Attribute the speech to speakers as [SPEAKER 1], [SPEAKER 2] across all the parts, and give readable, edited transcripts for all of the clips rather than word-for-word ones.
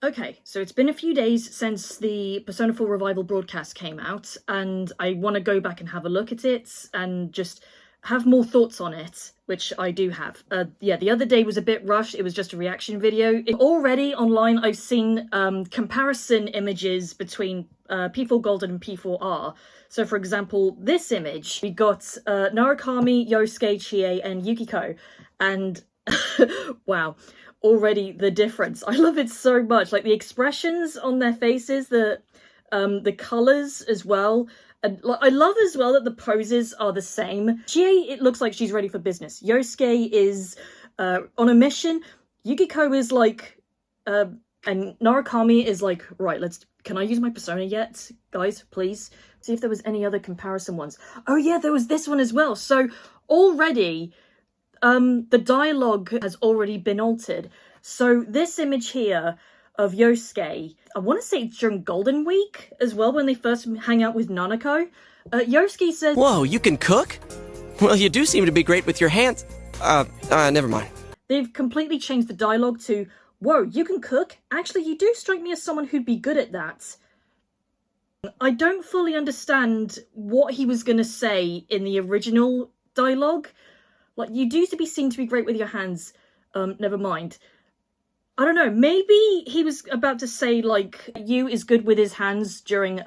[SPEAKER 1] Okay, so it's been a few days since the Persona 4 Revival broadcast came out, and I want to go back and have a look at it and just have more thoughts on it, which I do have. Yeah, the other day was a bit rushed. It was just a reaction video. Already online, I've seen comparison images between P4 Golden and P4R. So, for example, this image, we got Narukami, Yosuke, Chie, and Yukiko, and wow. Already the difference. I love it so much. Like the expressions on their faces, the colors as well. And I love as well that the poses are the same. Chie, it looks like she's ready for business. Yosuke is on a mission. Yukiko is like, and Narukami is like, right, can I use my persona yet? Guys, please. See if there was any other comparison ones. Oh yeah, there was this one as well. So already, the dialogue has already been altered. So this image here of Yosuke, I want to say it's during Golden Week as well, when they first hang out with Nanako. Yosuke says,
[SPEAKER 2] "Whoa, you can cook? Well, you do seem to be great with your hands." Never mind.
[SPEAKER 1] They've completely changed the dialogue to, "Whoa, you can cook? Actually, you do strike me as someone who'd be good at that." I don't fully understand what he was going to say in the original dialogue. Like, you do seem to be great with your hands. Never mind. I don't know, maybe he was about to say, like, Yu is good with his hands during,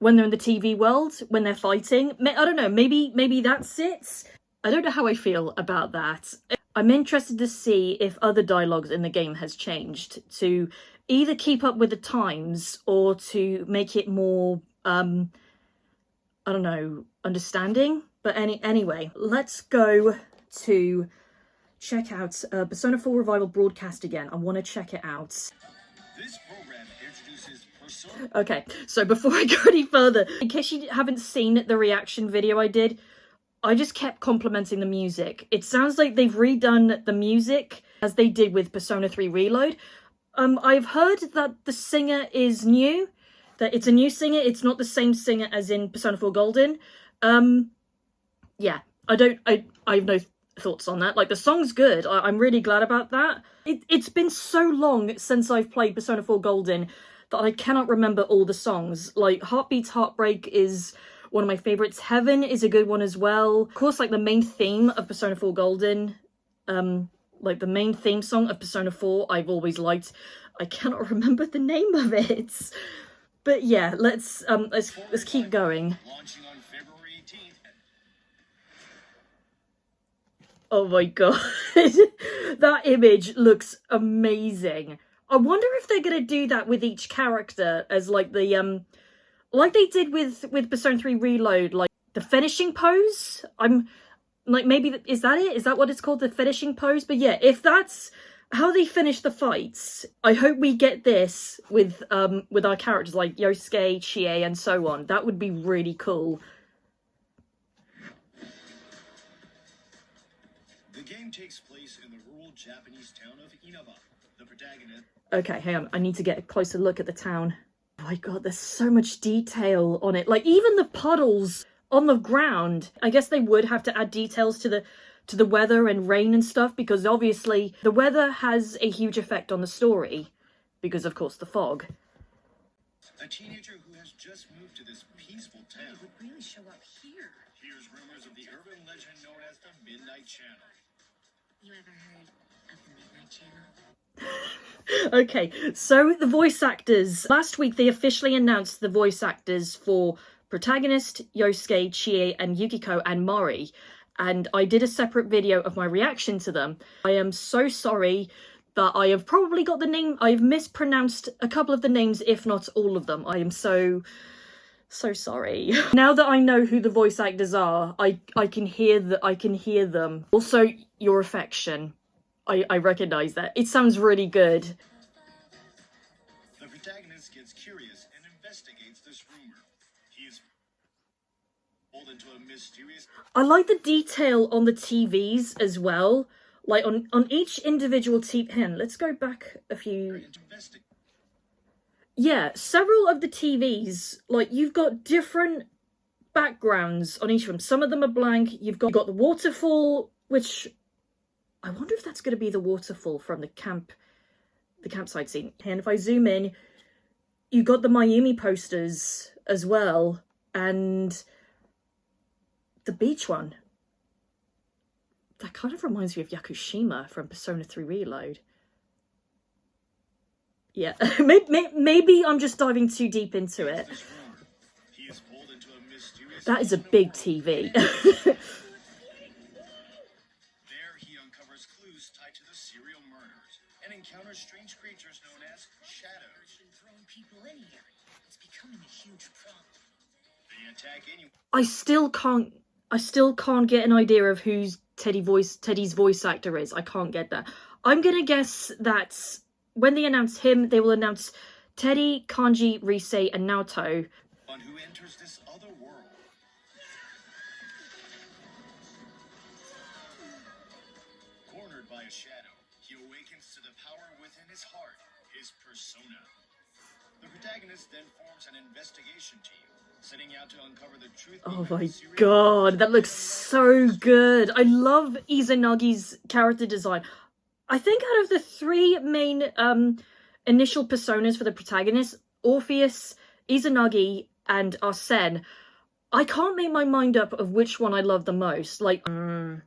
[SPEAKER 1] when they're in the TV world, when they're fighting. I don't know, maybe that's it? I don't know how I feel about that. I'm interested to see if other dialogues in the game has changed to either keep up with the times or to make it more, I don't know, understanding. But anyway, let's go to check out Persona 4 Revival broadcast again. I want to check it out.
[SPEAKER 3] This program introduces Persona.
[SPEAKER 1] Okay, so before I go any further, in case you haven't seen the reaction video I did, I just kept complimenting the music. It sounds like they've redone the music as they did with Persona 3 Reload. I've heard that the singer is new, that it's a new singer. It's not the same singer as in Persona 4 Golden. Yeah, I have no thoughts on that. Like, the song's good. I'm really glad about that. It's been so long since I've played Persona 4 Golden that I cannot remember all the songs. Like, Heartbeat's Heartbreak is one of my favorites. Heaven is a good one as well. Of course, like, the main theme of Persona 4 Golden, like the main theme song of Persona 4, I've always liked. I cannot remember the name of it. But yeah, let's keep going.
[SPEAKER 3] Launching on February 18th.
[SPEAKER 1] Oh my god, that image looks amazing. I wonder if they're gonna do that with each character as like the like they did with Persona 3 Reload, like the finishing pose. I'm like, maybe is that it? Is that what it's called, the finishing pose? But yeah, if that's how they finish the fights, I hope we get this with our characters like Yosuke, Chie, and so on. That would be really cool.
[SPEAKER 3] The game takes place in the rural Japanese town of Inaba. The protagonist...
[SPEAKER 1] Okay, hang on. I need to get a closer look at the town. Oh my god, there's so much detail on it. Like, even the puddles on the ground. I guess they would have to add details to the weather and rain and stuff, because obviously the weather has a huge effect on the story. Because, of course, the fog.
[SPEAKER 3] A teenager who has just moved to this peaceful town
[SPEAKER 4] would really show up here.
[SPEAKER 3] hears rumors of the urban legend known as the Midnight Channel.
[SPEAKER 4] You ever heard of the Midnight Channel?
[SPEAKER 1] Okay, so the voice actors. Last week they officially announced the voice actors for protagonist, Yosuke, Chie, and Yukiko, and Mori. And I did a separate video of my reaction to them. I am so sorry that I have probably got the name, I've mispronounced a couple of the names, if not all of them. I am so sorry. Now that I know who the voice actors are, I can hear them. Also, your affection. I recognize that. It sounds really good.
[SPEAKER 3] The protagonist gets curious and investigates this rumor. He is pulled into a mysterious...
[SPEAKER 1] I like the detail on the TVs as well. Like, on each individual TV... Hang on, let's go back a few... Yeah, several of the TVs, like, you've got different backgrounds on each of them. Some of them are blank. You've got the waterfall, which... I wonder if that's going to be the waterfall from the camp the campsite scene. And if I zoom in, you got the Mayumi posters as well, and the beach one. That kind of reminds me of Yakushima from Persona 3 Reload. Yeah, maybe I'm just diving too deep into it. That is a big TV.
[SPEAKER 3] There he uncovers clues tied to the serial murders and encounters strange creatures known as shadows.
[SPEAKER 4] Throwing people in here. It's becoming a huge problem.
[SPEAKER 3] They attack anyone.
[SPEAKER 1] I still can't get an idea of who's Teddy's voice actor is. I can't get that. I'm gonna guess that when they announce him, they will announce Teddy, Kanji, Rise, and Naoto.
[SPEAKER 3] One who enters this other world. Cornered by a shadow, he awakens to the power within his heart, his persona. The protagonist then forms an investigation team, setting out to uncover the truth.
[SPEAKER 1] Oh my god, that looks so good. I love Izanagi's character design. I think out of the three main initial personas for the protagonist, Orpheus, Izanagi, and Arsene, I can't make my mind up of which one I love the most. Like, I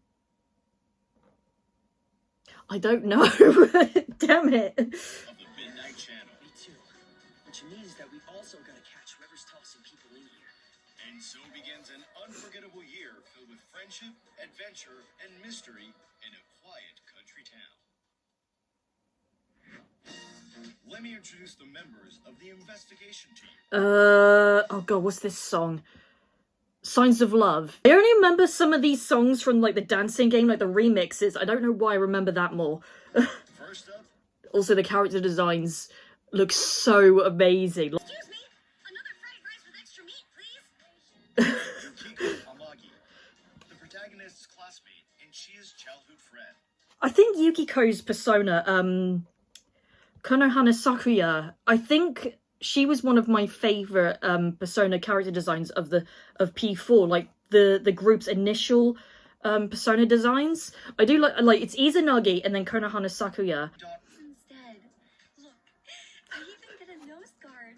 [SPEAKER 1] don't know. Damn it.
[SPEAKER 3] Of the Midnight Channel.
[SPEAKER 5] Me too. Which means that we also gotta catch whoever's tossing people in here.
[SPEAKER 3] And so begins an unforgettable year filled with friendship, adventure, and mystery in a quiet country town. Let me introduce the members of the investigation team.
[SPEAKER 1] Oh god, what's this song? Signs of Love. I only remember some of these songs from like the dancing game, like the remixes. I don't know why I remember that more.
[SPEAKER 3] First up,
[SPEAKER 1] Also, the character designs look so amazing.
[SPEAKER 4] Excuse me? Another fried rice with extra meat, please?
[SPEAKER 3] Yukiko Amagi, the protagonist's classmate and Chia's childhood friend.
[SPEAKER 1] I think Yukiko's persona, Konohana Sakuya, I think she was one of my favorite persona character designs of P4, like the group's initial persona designs. I do like it's Izanagi and then Konohana Sakuya.
[SPEAKER 4] Instead, look, I even get a nose guard.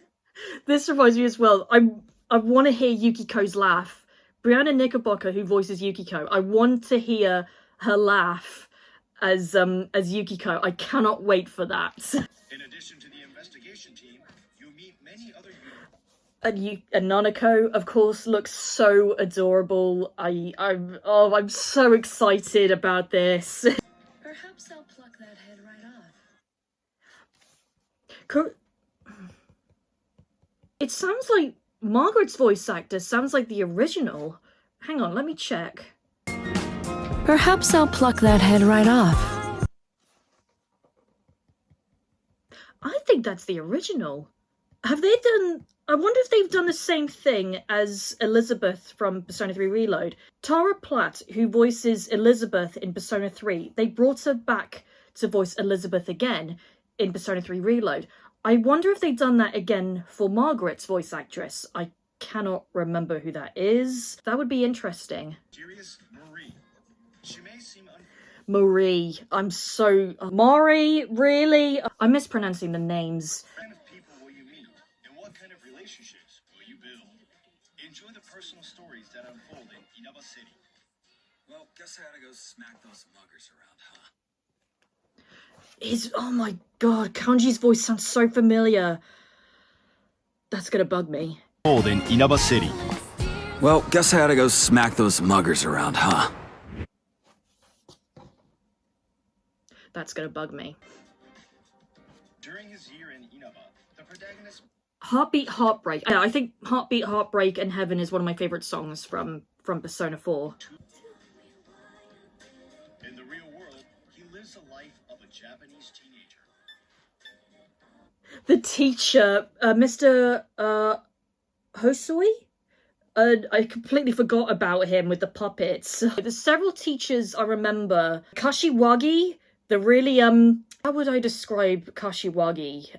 [SPEAKER 1] This reminds me as well. I want to hear Yukiko's laugh. Brianna Knickerbocker, who voices Yukiko, I want to hear her laugh as Yukiko. I cannot wait for that.
[SPEAKER 3] In addition to the investigation team, you meet many other
[SPEAKER 1] And Nanako, of course, looks so adorable. I'm so excited about this.
[SPEAKER 4] Perhaps I'll pluck that head right off.
[SPEAKER 1] It sounds like Margaret's voice actor sounds like the original. Hang on, let me check.
[SPEAKER 6] Perhaps I'll pluck that head right off.
[SPEAKER 1] I think that's the original. Have they done... I wonder if they've done the same thing as Elizabeth from Persona 3 Reload. Tara Platt, who voices Elizabeth in Persona 3, they brought her back to voice Elizabeth again in Persona 3 Reload. I wonder if they've done that again for Margaret's voice actress. I cannot remember who that is. That would be interesting.
[SPEAKER 3] mysterious Marie. She may seem
[SPEAKER 1] Marie. I'm so... Mari, really? I'm mispronouncing the names.
[SPEAKER 3] What kind of people will you meet, and what kind of relationships will you build? Enjoy the personal stories that unfold in Inaba City.
[SPEAKER 5] Well, guess I gotta go smack those muggers around, huh?
[SPEAKER 1] Oh my god, Kanji's voice sounds so familiar. That's gonna bug me.
[SPEAKER 3] Hold in Inaba City.
[SPEAKER 5] Well, guess I gotta go smack those muggers around, huh?
[SPEAKER 1] That's gonna bug me.
[SPEAKER 3] During his year in Inaba, the protagonist
[SPEAKER 1] Heartbeat Heartbreak. Yeah, I think Heartbeat Heartbreak and Heaven is one of my favorite songs from Persona 4.
[SPEAKER 3] in the real world, he lives a life of a Japanese teenager.
[SPEAKER 1] The teacher, Mr. Hosoi? I completely forgot about him with the puppets. There's several teachers I remember. Kashiwagi, the really, how would I describe Kashiwagi?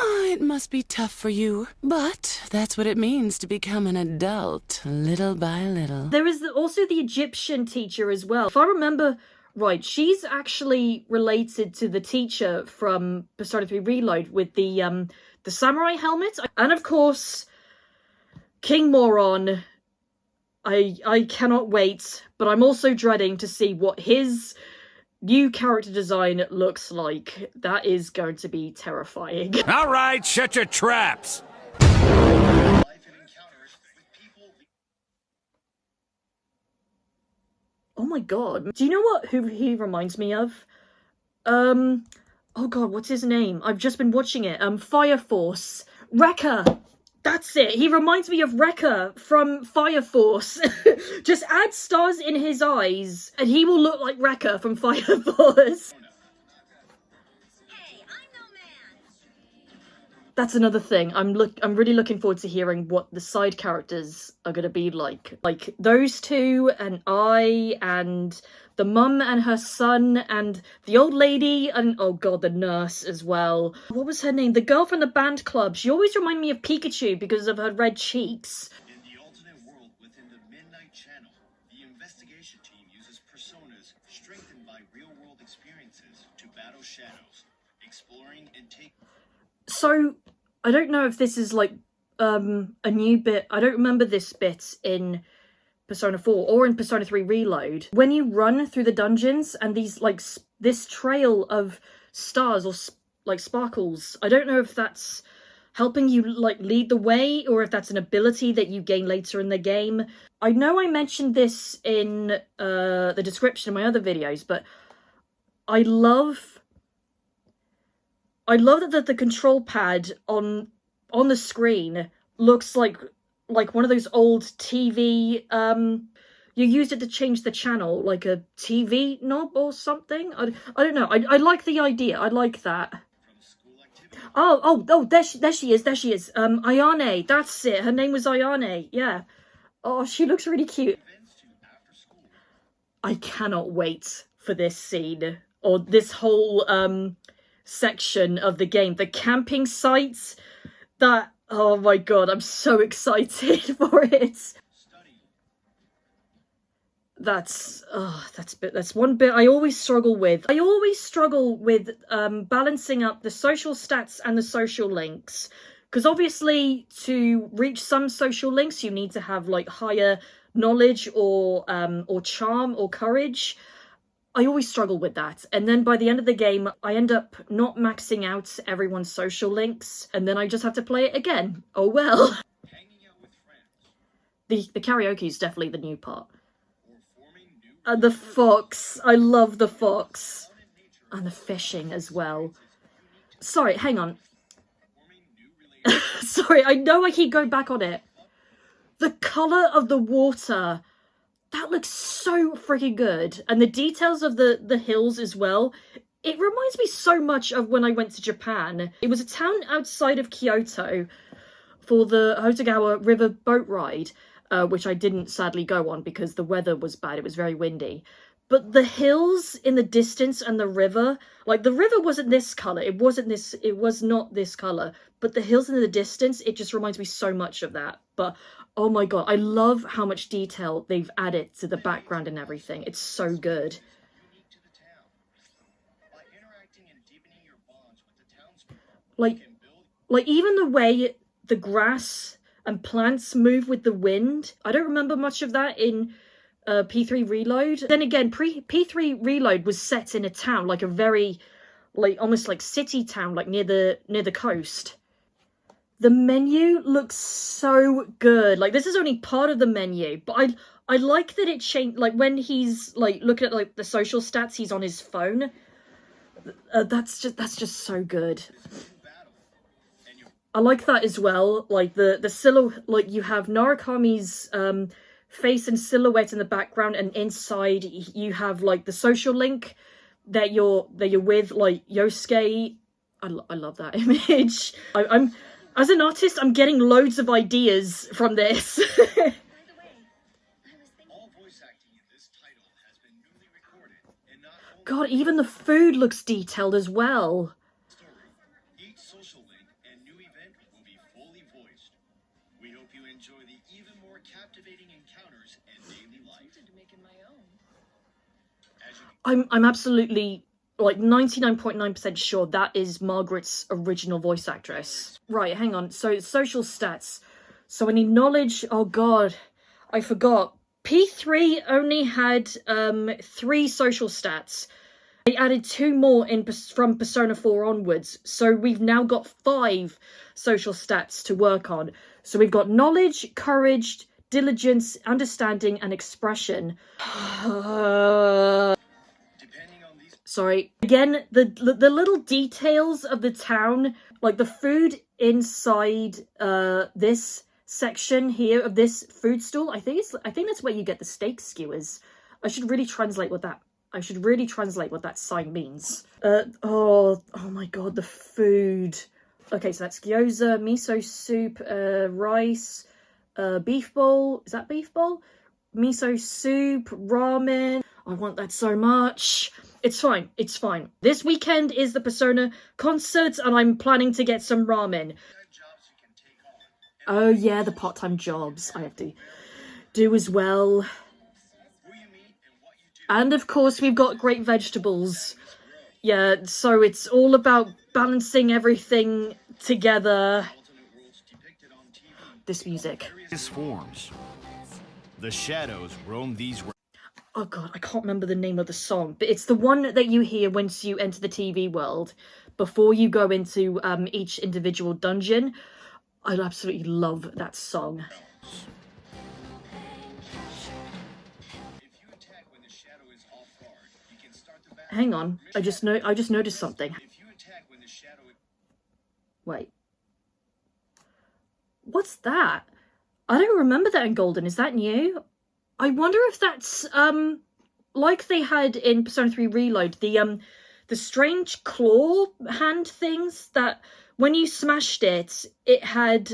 [SPEAKER 6] Oh, it must be tough for you, but that's what it means to become an adult, little by little.
[SPEAKER 1] There is also the Egyptian teacher as well. If I remember Right, she's actually related to the teacher from Persona 3 Reload with the samurai helmet. And of course, King Moron. I cannot wait, but I'm also dreading to see what his new character design looks like. That is going to be terrifying.
[SPEAKER 7] All right, shut your traps.
[SPEAKER 3] Life and encounters with people.
[SPEAKER 1] Oh my god. Do you know who he reminds me of? Oh god, what's his name? I've just been watching it. Fire Force. Rekka! That's it. He reminds me of Rekka from Fire Force. Just add stars in his eyes and he will look like Rekka from Fire Force.
[SPEAKER 4] Hey, I'm no man.
[SPEAKER 1] That's another thing. I'm really looking forward to hearing what the side characters are gonna be like. Like those two and I and the mum and her son and the old lady and oh god, the nurse as well. What was her name? The girl from the band club. She always reminded me of Pikachu because of her red cheeks.
[SPEAKER 3] In the alternate world within the Midnight Channel, the investigation team uses personas strengthened by real-world experiences to battle shadows, exploring and taking.
[SPEAKER 1] So I don't know if this is like a new bit. I don't remember this bit in Persona 4 or in Persona 3 Reload. When you run through the dungeons and these like this trail of stars or like sparkles, I don't know if that's helping you like lead the way or if that's an ability that you gain later in the game. I know I mentioned this in the description of my other videos, but I love that the control pad on the screen looks like one of those old TV, you used it to change the channel, like a TV knob or something. I don't know. I like the idea. I like that. Oh, there she is. Ayane, that's it. Her name was Ayane, yeah. Oh, she looks really cute. I cannot wait for this scene, or this whole, section of the game. The camping sites, that... Oh my god, I'm so excited for it. That's one bit I always struggle with. I always struggle with balancing up the social stats and the social links. Because obviously to reach some social links you need to have like higher knowledge or charm or courage. I always struggle with that, and then by the end of the game I end up not maxing out everyone's social links and then I just have to play it again. Oh well. The karaoke is definitely the new part. And the fox, I love the fox. And the fishing as well. Sorry, hang on. Sorry, I know I keep going back on it. The colour of the water, that looks so freaking good. And the details of the hills as well. It reminds me so much of when I went to Japan. It was a town outside of Kyoto for the Hotogawa River boat ride, which I didn't sadly go on because the weather was bad. It was very windy. But the hills in the distance and the river, like the river wasn't this colour. It was not this colour. But the hills in the distance, it just reminds me so much of that. But oh my god, I love how much detail they've added to the background and everything. It's so good. Like even the way the grass and plants move with the wind. I don't remember much of that in P3 Reload. Then again, P3 Reload was set in a town, like a very, like almost like city town, like near the coast. The menu looks so good. Like this is only part of the menu, but I like that it changed. Like when he's like looking at like the social stats, he's on his phone. That's just so good. I like that as well. Like the silhouette, like you have Narukami's face and silhouette in the background, and inside you have like the social link that you're with, like Yosuke. I love that image. I'm as an artist, I'm getting loads of ideas from this.
[SPEAKER 4] By the way, I was thinking.
[SPEAKER 3] All voice acting in this title has been newly recorded, and not only
[SPEAKER 1] God, even the food looks detailed as well.
[SPEAKER 3] story. Each social link and new event will be fully voiced. We hope you enjoy the even more captivating encounters and daily life.
[SPEAKER 1] I'm absolutely like 99.9% sure that is Margaret's original voice actress. Right, hang on. So social stats. So I need knowledge. Oh god, I forgot. P3 only had 3 social stats. They added 2 more from Persona 4 onwards. So we've now got 5 social stats to work on. So we've got knowledge, courage, diligence, understanding, and expression. Sorry. Again, the little details of the town, like the food inside this section here of this food stall. I think that's where you get the steak skewers. I should really translate what that sign means. Oh my god, the food. Okay, so that's gyoza, miso soup, rice, beef bowl. Is that beef bowl? Miso soup, ramen. I want that so much. It's fine. It's fine. This weekend is the Persona concert, and I'm planning to get some ramen. Oh yeah, the part-time jobs I have to do as well. And of course, we've got great vegetables. Yeah, so it's all about balancing everything together. This music.
[SPEAKER 3] Forms. The shadows roam these.
[SPEAKER 1] Oh god, I can't remember the name of the song, but it's the one that you hear once you enter the TV world, before you go into each individual dungeon. I absolutely love that song. Hang on, I just noticed something. Wait. What's that? I don't remember that in Golden. Is that new? I wonder if that's like they had in Persona 3 Reload, the strange claw hand things that when you smashed it, it had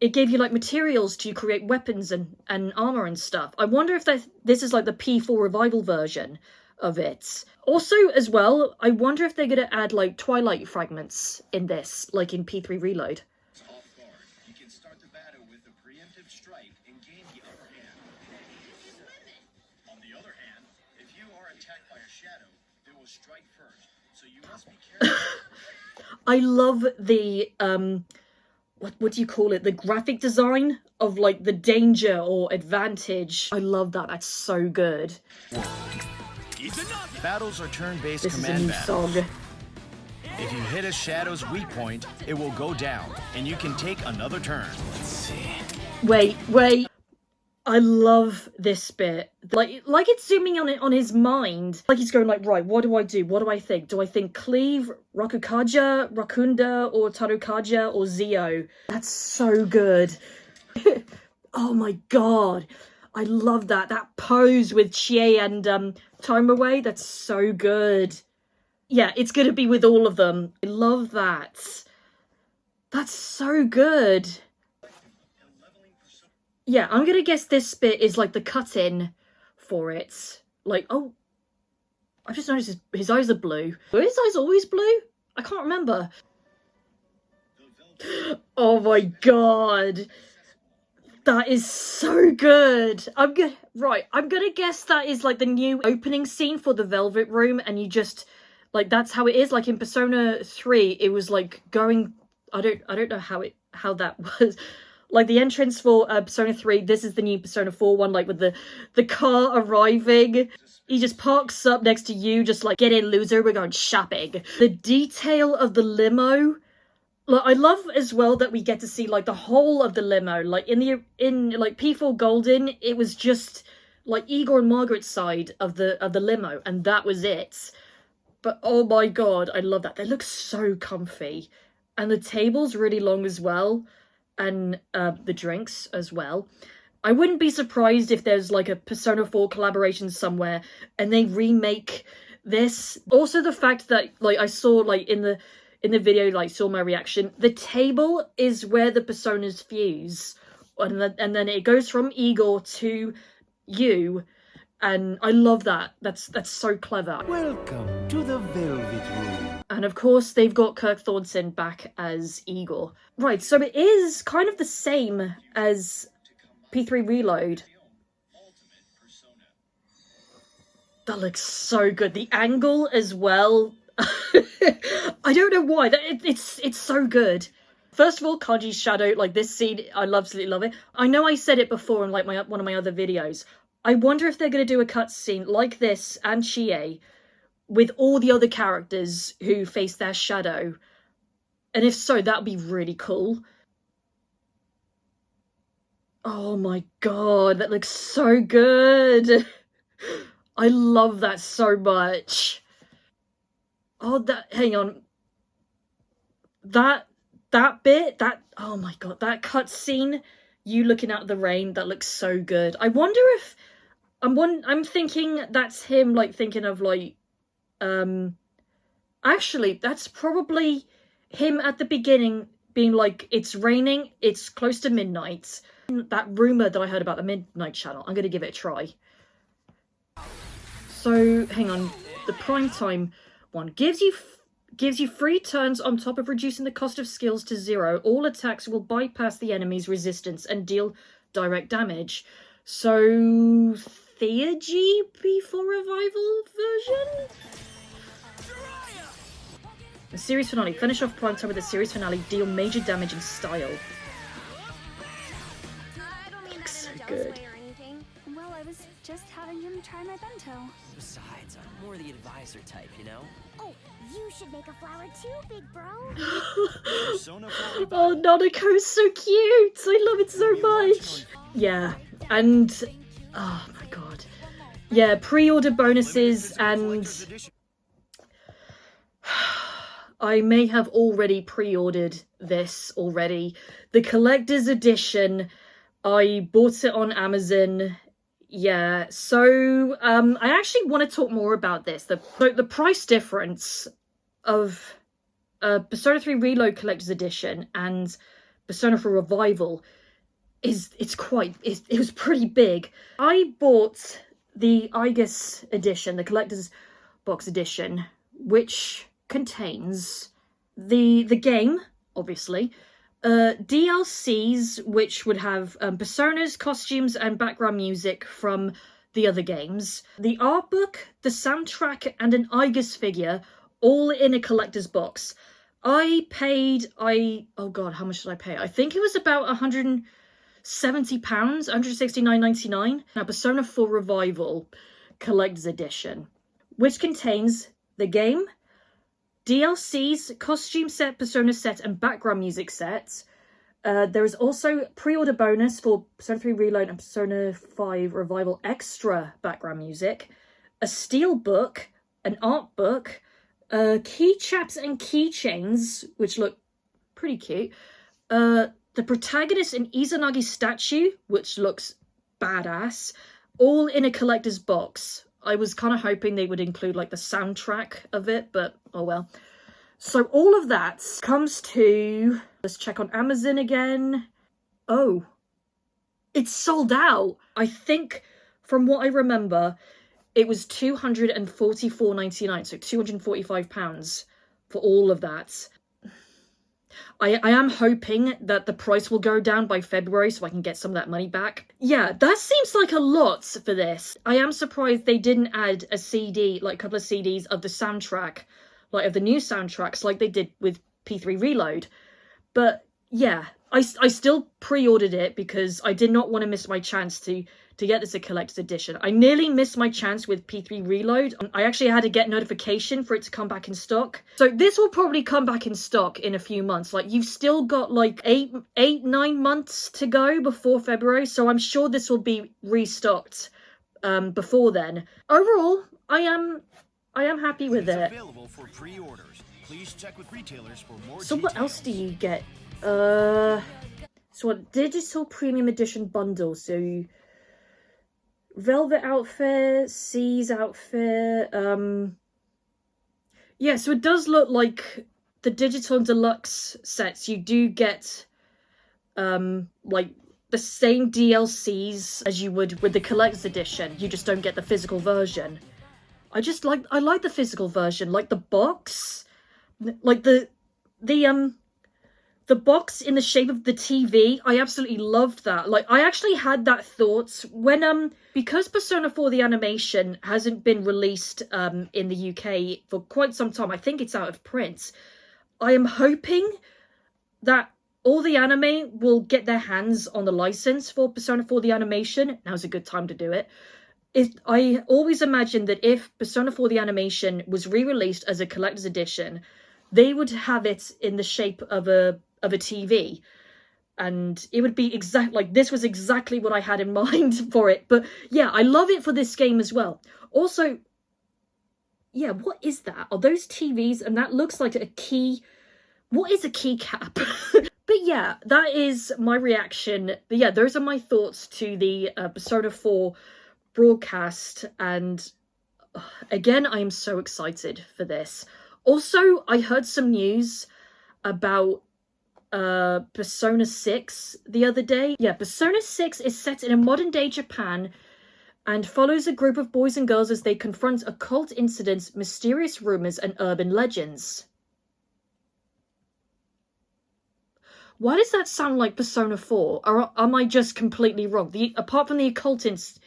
[SPEAKER 1] it gave you like materials to create weapons and armor and stuff. I wonder if this is like the P4 revival version of it. Also, as well, I wonder if they're gonna add like Twilight fragments in this, like in P3 Reload.
[SPEAKER 3] You can start the battle with a preemptive strike and gain the upper hand. On the other hand, if you are attacked by a shadow, they will strike first, so you must be careful.
[SPEAKER 1] I love the what do you call it? The graphic design of like the danger or advantage. I love that. That's so good.
[SPEAKER 3] Battles are turn-based
[SPEAKER 1] This is a
[SPEAKER 3] command
[SPEAKER 1] new
[SPEAKER 3] battles.
[SPEAKER 1] song.
[SPEAKER 3] If you hit a shadow's weak point, it will go down, and you can take another turn. Let's see.
[SPEAKER 1] Wait. I love this bit. Like it's zooming on his mind. Like he's going like, right, what do I do? What do I think? Do I think Cleave, Rakukaja, Rakunda, or Tarukaja, or Zio? That's so good. Oh my god. I love that. That pose with Chie and Tomoe, that's so good. Yeah, it's gonna be with all of them. I love that. That's so good. Yeah, I'm gonna guess this bit is like the cut-in for it. Like, oh, I just noticed his eyes are blue. Were his eyes always blue? I can't remember. Oh my god. That is so good. I'm gonna guess that is like the new opening scene for the Velvet Room, and you just like that's how it is. Like in Persona 3, it was like going. I don't know how that was. Like the entrance for Persona 3. This is the new Persona 4 one. Like with the car arriving, he just parks up next to you, just like get in, loser. We're going shopping. The detail of the limo. Like, I love as well that we get to see like the whole of the limo. Like in like P4 Golden, it was just like Igor and Margaret's side of the limo, and that was it. But oh my god, I love that. They look so comfy, and the table's really long as well, and the drinks as well. I wouldn't be surprised if there's like a Persona 4 collaboration somewhere, and they remake this. Also, the fact that like I saw like in the video, like saw my reaction, the table is where the personas fuse, and then it goes from Igor to you, and I love that. That's so clever.
[SPEAKER 7] Welcome to the Velvet Room.
[SPEAKER 1] And of course they've got Kirk Thornton back as Igor. Right, so it is kind of the same as P3 Reload. That looks so good. The angle as well. I don't know why. It's so good. First of all, Kaji's shadow, like this scene, I absolutely love it. I know I said it before in like one of my other videos. I wonder if they're going to do a cutscene like this and Chie with all the other characters who face their shadow. And if so, that would be really cool. Oh my god, that looks so good. I love that so much. Oh, hang on. That bit, oh my god, that cutscene, you looking out the rain, that looks so good. I wonder if, I'm thinking that's him, like, thinking of, like, actually, that's probably him at the beginning being like, it's raining, it's close to midnight. That rumour that I heard about the Midnight Channel, I'm gonna give it a try. So, hang on, the primetime one gives you 3 turns on top of reducing the cost of skills to 0. All attacks will bypass the enemy's resistance and deal direct damage. So, Theurgy before revival version? The series finale. Finish off primetime with the series finale. Deal major damage in style.
[SPEAKER 8] I don't mean that
[SPEAKER 1] So
[SPEAKER 8] in a
[SPEAKER 1] good.
[SPEAKER 8] jealous way or anything. Well, I was just having him try my bento.
[SPEAKER 5] Besides, I'm more the advisor type, you know?
[SPEAKER 8] Oh, you should make a flower too, big bro.
[SPEAKER 3] Persona 4
[SPEAKER 1] Oh, Nanako's so cute! I love it so much! Yeah, and... oh my god. Yeah, pre-order bonuses and... I may have already pre-ordered this already. The collector's edition, I bought it on Amazon. Yeah, so I actually want to talk more about this. The price difference of Persona 3 Reload Collector's Edition and Persona 4 Revival it was pretty big. I bought the Aegis edition, the collector's box edition, which contains the game, obviously, DLCs, which would have personas, costumes, and background music from the other games, the art book, the soundtrack, and an Aegis figure, all in a collector's box. I paid, oh god, how much did I pay? I think it was about £170, £169.99. Now, Persona 4 Revival Collector's Edition, which contains the game, DLCs, costume set, persona set, and background music set. There is also pre-order bonus for Persona 3 Reload and Persona 5 Revival extra background music, a steel book, an art book, keychaps and keychains, which look pretty cute, the protagonist and Izanagi statue, which looks badass, all in a collector's box. I was kind of hoping they would include like the soundtrack of it, but oh well. So all of that comes to, let's check on Amazon again. Oh, it's sold out. I think from what I remember, it was £244.99, so £245 for all of that. I am hoping that the price will go down by February so I can get some of that money back. Yeah, that seems like a lot for this. I am surprised they didn't add a CD, like a couple of CDs of the soundtrack, like of the new soundtracks like they did with P3 Reload. But yeah, I still pre-ordered it because I did not want to miss my chance to get this a collector's edition. I nearly missed my chance with P3 Reload. I actually had to get notification for it to come back in stock. So this will probably come back in stock in a few months. Like, you've still got like 9 months to go before February. So I'm sure this will be restocked before then. Overall, I am happy with it.
[SPEAKER 3] Available for pre-orders. Please check with retailers for more
[SPEAKER 1] So what else do you get? So a digital premium edition bundle. So Velvet outfit, C's outfit. Yeah, so it does look like the digital and deluxe sets. You do get like the same DLCs as you would with the collector's edition. You just don't get the physical version. I like the physical version, like the box, like the The box in the shape of the TV, I absolutely loved that. Like, I actually had that thought when, because Persona 4 the animation hasn't been released in the UK for quite some time. I think it's out of print. I am hoping that all the anime will get their hands on the license for Persona 4 the animation. Now's a good time to do it. I always imagined that if Persona 4 the animation was re-released as a collector's edition, they would have it in the shape of a TV, and it would be this was exactly what I had in mind for it. But yeah, I love it for this game as well. Also, yeah, what is that? Are those TVs? And that looks like a key. What is a keycap? But yeah, that is my reaction. But yeah, those are my thoughts to the Persona 4 broadcast, and again, I am so excited for this. Also, I heard some news about Persona 6 the other day. Yeah, Persona 6 is set in a modern day Japan and follows a group of boys and girls as they confront occult incidents, mysterious rumors, and urban legends. Why does that sound like Persona 4? Or am I just completely wrong? Apart from the occult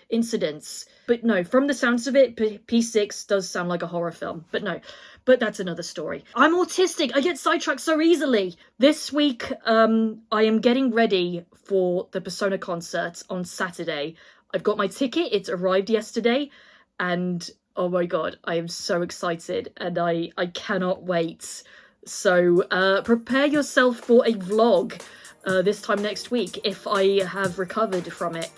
[SPEAKER 1] incidents. But no, from the sounds of it, P6 does sound like a horror film. But no, but that's another story. I'm autistic. I get sidetracked so easily. This week, I am getting ready for the Persona concert on Saturday. I've got my ticket. It's arrived yesterday. And oh my god, I am so excited. And I cannot wait. So prepare yourself for a vlog this time next week if I have recovered from it.